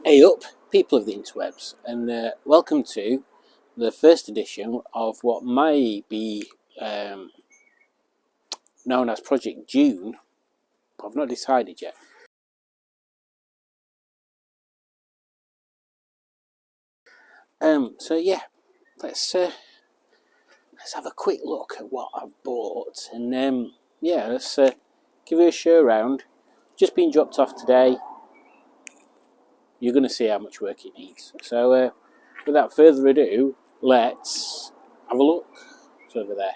Hey up, people of the interwebs, and welcome to the first edition of what may be known as Project June. I've not decided yet. So yeah, let's have a quick look at what I've bought, and yeah, let's give you a show around. Just been dropped off today. You're going to see how much work it needs. So without further ado, let's have a look. It's over there.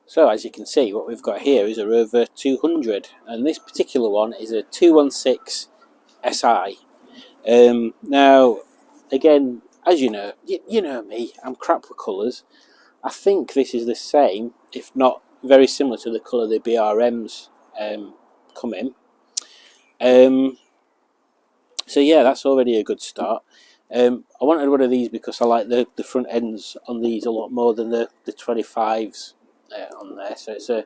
So as you can see, what we've got here is a Rover 200, and this particular one is a 216 SI. Now, again, as you know, you know me, I'm crap with colours. I think this is the same, if not very similar to the colour the BRMs come in. So yeah, that's already a good start. I wanted one of these because I like the front ends on these a lot more than the 25s on there. So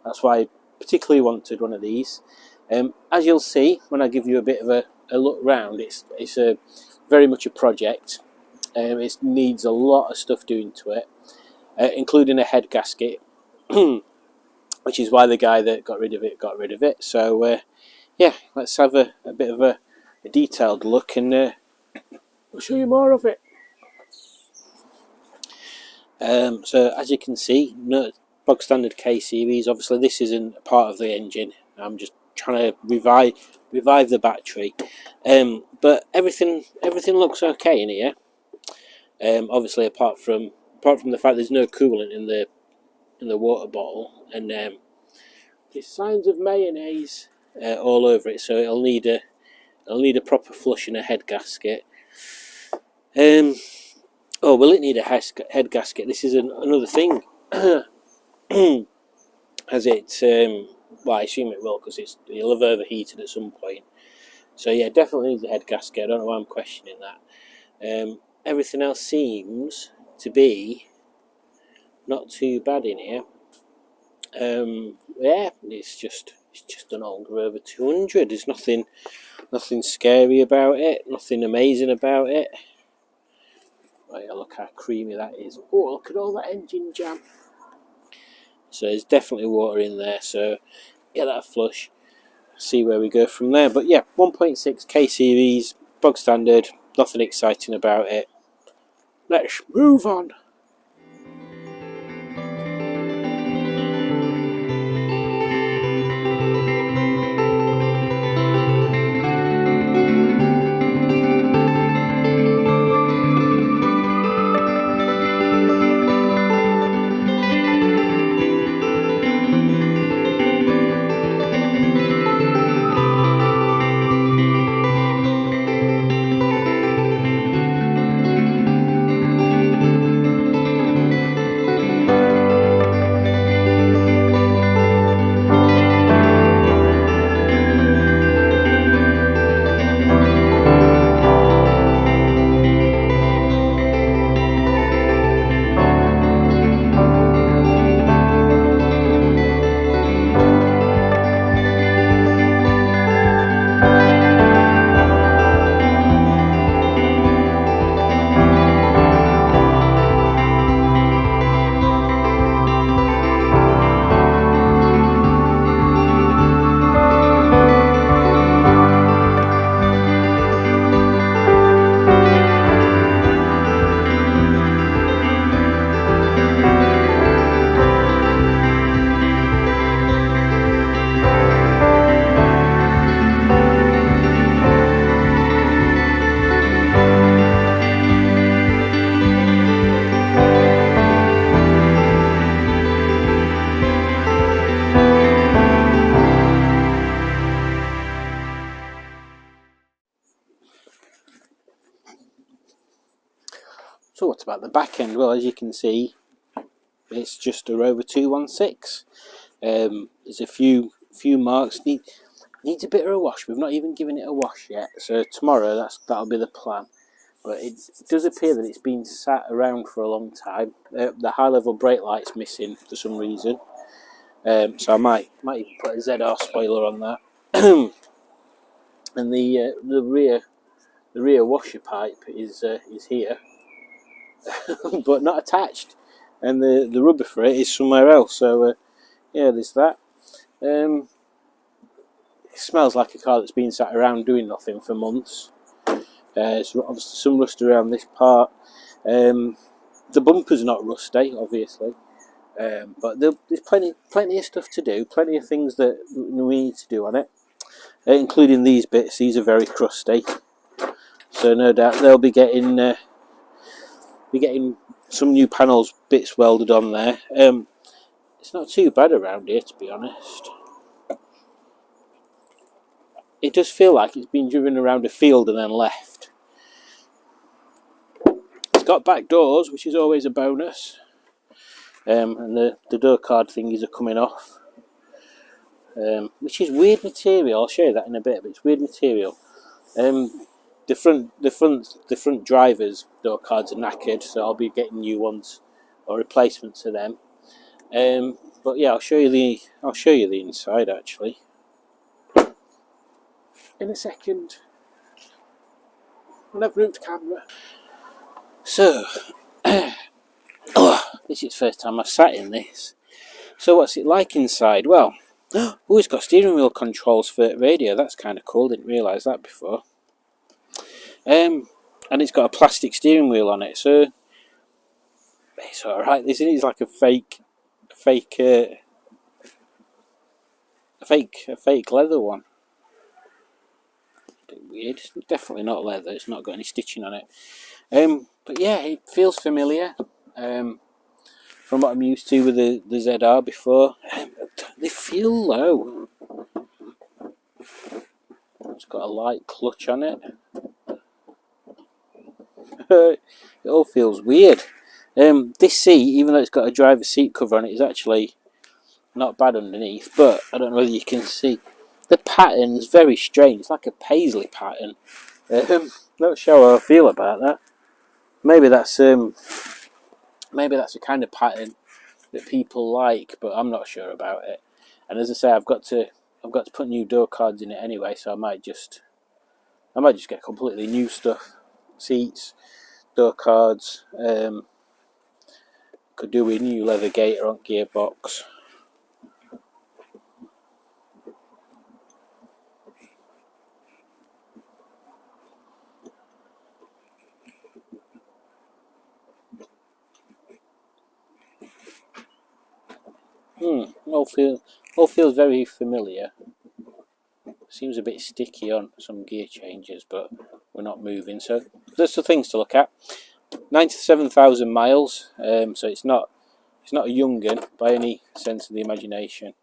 that's why I particularly wanted one of these. As you'll see when I give you a bit of a look round, it's a very much a project. It needs a lot of stuff doing to it, including a head gasket, which is why the guy that got rid of it. So yeah, let's have a bit of a detailed look, and I'll show you more of it. So as you can see, no bog standard K series. Obviously this isn't a part of the engine. I'm just trying to revive the battery, but everything looks okay in here. Obviously apart from the fact there's no coolant in the water bottle, and there's signs of mayonnaise all over it, so it'll need a proper flush and a head gasket. Oh, will it need a head gasket? This is another thing. As it, well, I assume it will, because it'll have overheated at some point. So yeah, definitely needs a head gasket. I don't know why I'm questioning that. Everything else seems to be not too bad in here. Yeah, it's just an old Rover 200. There's nothing scary about it. Nothing amazing about it. Right, look how creamy that is. Oh, look at all that engine jam. So there's definitely water in there, so get that flush, see where we go from there. But yeah, 1.6 K series, bog standard, nothing exciting about it. Let's move on. So what about the back end? Well, as you can see, it's just a Rover 216. There's a few marks. Needs a bit of a wash. We've not even given it a wash yet. So tomorrow, that'll be the plan. But it does appear that it's been sat around for a long time. The high level brake light's missing for some reason. So I might even put a ZR spoiler on that. And the rear washer pipe is here, but not attached. And the rubber for it is somewhere else. So yeah, there's that. It smells like a car that's been sat around doing nothing for months. So obviously some rust around this part. The bumper's not rusty, obviously, but there's plenty of stuff to do, plenty of things that we need to do on it, including these bits. These are very crusty, so no doubt they'll be getting some new panels bits welded on there. It's not too bad around here, to be honest. It does feel like it's been driven around a field and then left. It's got back doors, which is always a bonus. And the door card thingies are coming off, which is weird material. I'll show you that in a bit, but it's weird material. The front driver's door cards are knackered, so I'll be getting new ones or replacements of them. But yeah, I'll show you the inside actually in a second. I'll have route camera. So. This is the first time I've sat in this. So what's it like inside? Well, it's got steering wheel controls for radio. That's kind of cool. Didn't realise that before. And it's got a plastic steering wheel on it, so it's all right. This is like a fake leather one. A bit weird. It's definitely not leather. It's not got any stitching on it. But yeah, it feels familiar. From what I'm used to with the ZR before. They feel low. It's got a light clutch on it. It all feels weird. This seat, even though it's got a driver's seat cover on it, is actually not bad underneath, but I don't know whether you can see. The pattern is very strange. It's like a paisley pattern. Not sure how I feel about that. Maybe that's the kind of pattern that people like, but I'm not sure about it. And as I say, I've got to put new door cards in it anyway, so I might just get completely new stuff, seats, door cards. Could do with new leather gator on gearbox. All feels very familiar. Seems a bit sticky on some gear changes, but we're not moving, so there's the things to look at. 97,000 miles, so it's not a young gun by any sense of the imagination.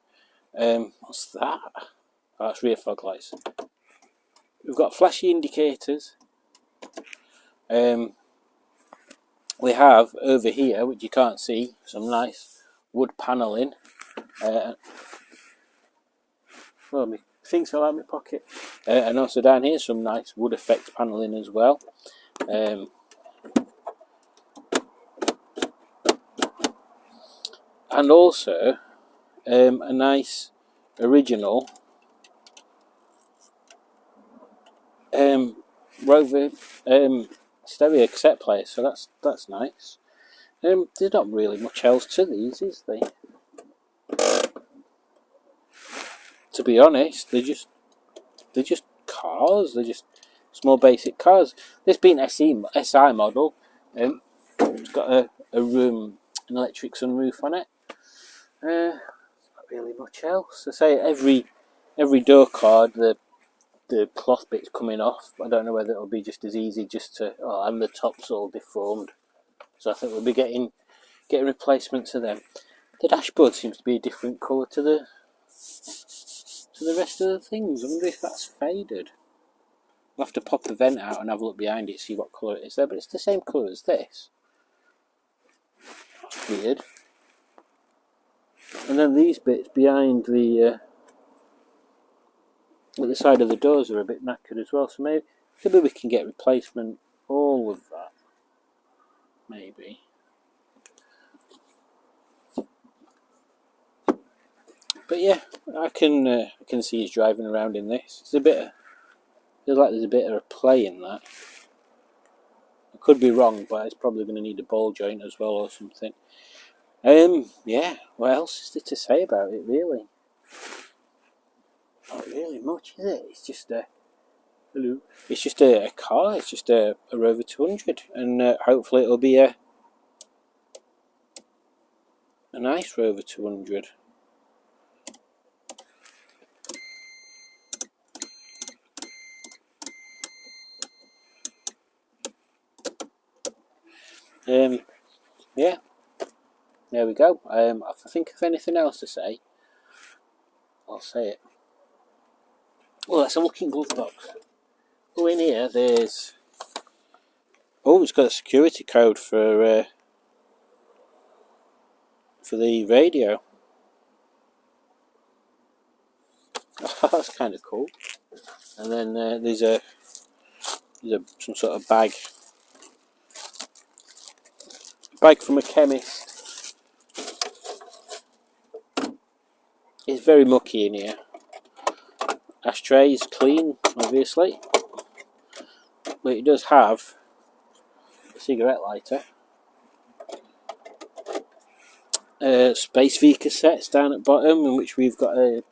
What's that? Oh, that's rear fog lights. We've got flashy indicators. We have over here, which you can't see, some nice wood panelling. Well, my things fell out of my pocket. And also down here, some nice wood effect panelling as well. And also a nice original Rover stereo cassette player, so that's nice. There's not really much else to these, is there? To be honest, they're just cars. They're just small basic cars. This being SI model, it's got an electric sunroof on it. Not really much else. I say every door card, the cloth bit's coming off. I don't know whether it'll be just as easy and the top's all deformed. So I think we'll be getting replacements of them. The dashboard seems to be a different colour to the rest of the things. I wonder if that's faded. I'll have to pop the vent out and have a look behind it, see what colour it is there, but it's the same colour as this. That's weird. And then these bits behind the But the side of the doors are a bit knackered as well, so maybe we can get replacement all of that. Maybe. But yeah, I can see he's driving around in this. It's feels like there's a bit of a play in that. I could be wrong, but it's probably going to need a ball joint as well or something. Yeah, what else is there to say about it, really? Not really much, is it? It's just a car. It's just a Rover 200, and hopefully it'll be a nice Rover 200. Yeah, there we go. If I think of anything else to say, I'll say it. Well, let's have a look in glove box. Oh, in here, there's... Oh, it's got a security code for the radio. Oh, that's kind of cool. And then there's some sort of bag from a chemist. It's very mucky in here. Ashtray is clean, obviously, but it does have a cigarette lighter. Space V cassettes down at bottom, in which we've got a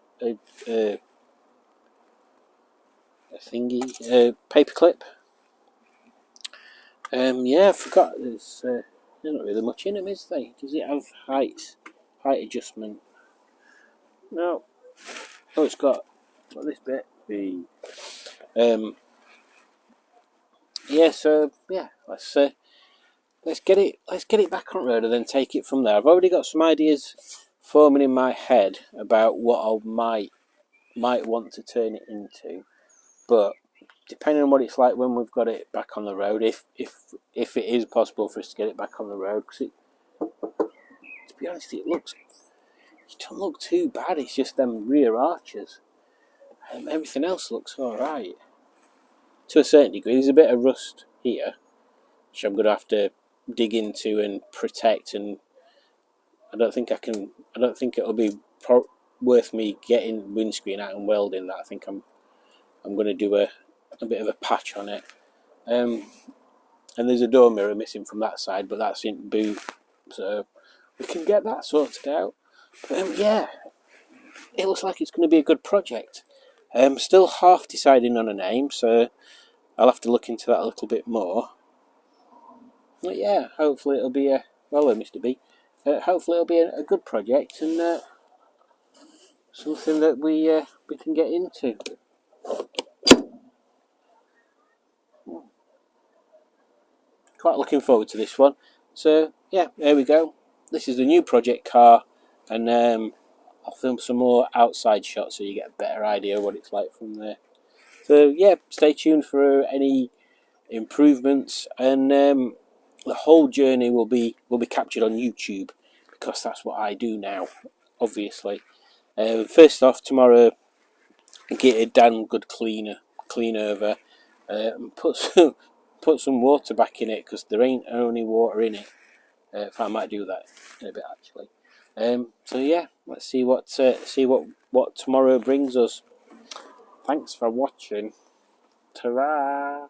thingy, paper clip. Yeah, I forgot. There's not really much in them, is there? Does it have height adjustment? No. Oh, it's got this bit. Yeah. So yeah, let's get it back on road and then take it from there. I've already got some ideas forming in my head about what I might want to turn it into, but depending on what it's like when we've got it back on the road, if it is possible for us to get it back on the road, because to be honest, it don't look too bad. It's just them rear arches. Everything else looks all right to a certain degree. There's a bit of rust here, which I'm going to have to dig into and protect, and I don't think it'll be worth me getting windscreen out and welding that. I think I'm going to do a bit of a patch on it. And there's a door mirror missing from that side, but that's in boot, so we can get that sorted out. But yeah, it looks like it's going to be a good project. Still half deciding on a name, so I'll have to look into that a little bit more. But yeah, hopefully it'll be Mr. B. Hopefully it'll be a good project and something that we can get into. Quite looking forward to this one. So yeah, there we go. This is the new project car, and I'll film some more outside shots so you get a better idea of what it's like from there. So yeah, stay tuned for any improvements, and the whole journey will be captured on YouTube, because that's what I do now, obviously. First off, tomorrow, get a damn good clean over, and put some water back in it, because there ain't only water in it. If I might do that in a bit, actually. So yeah, let's see what tomorrow brings us. Thanks for watching. Ta-ra!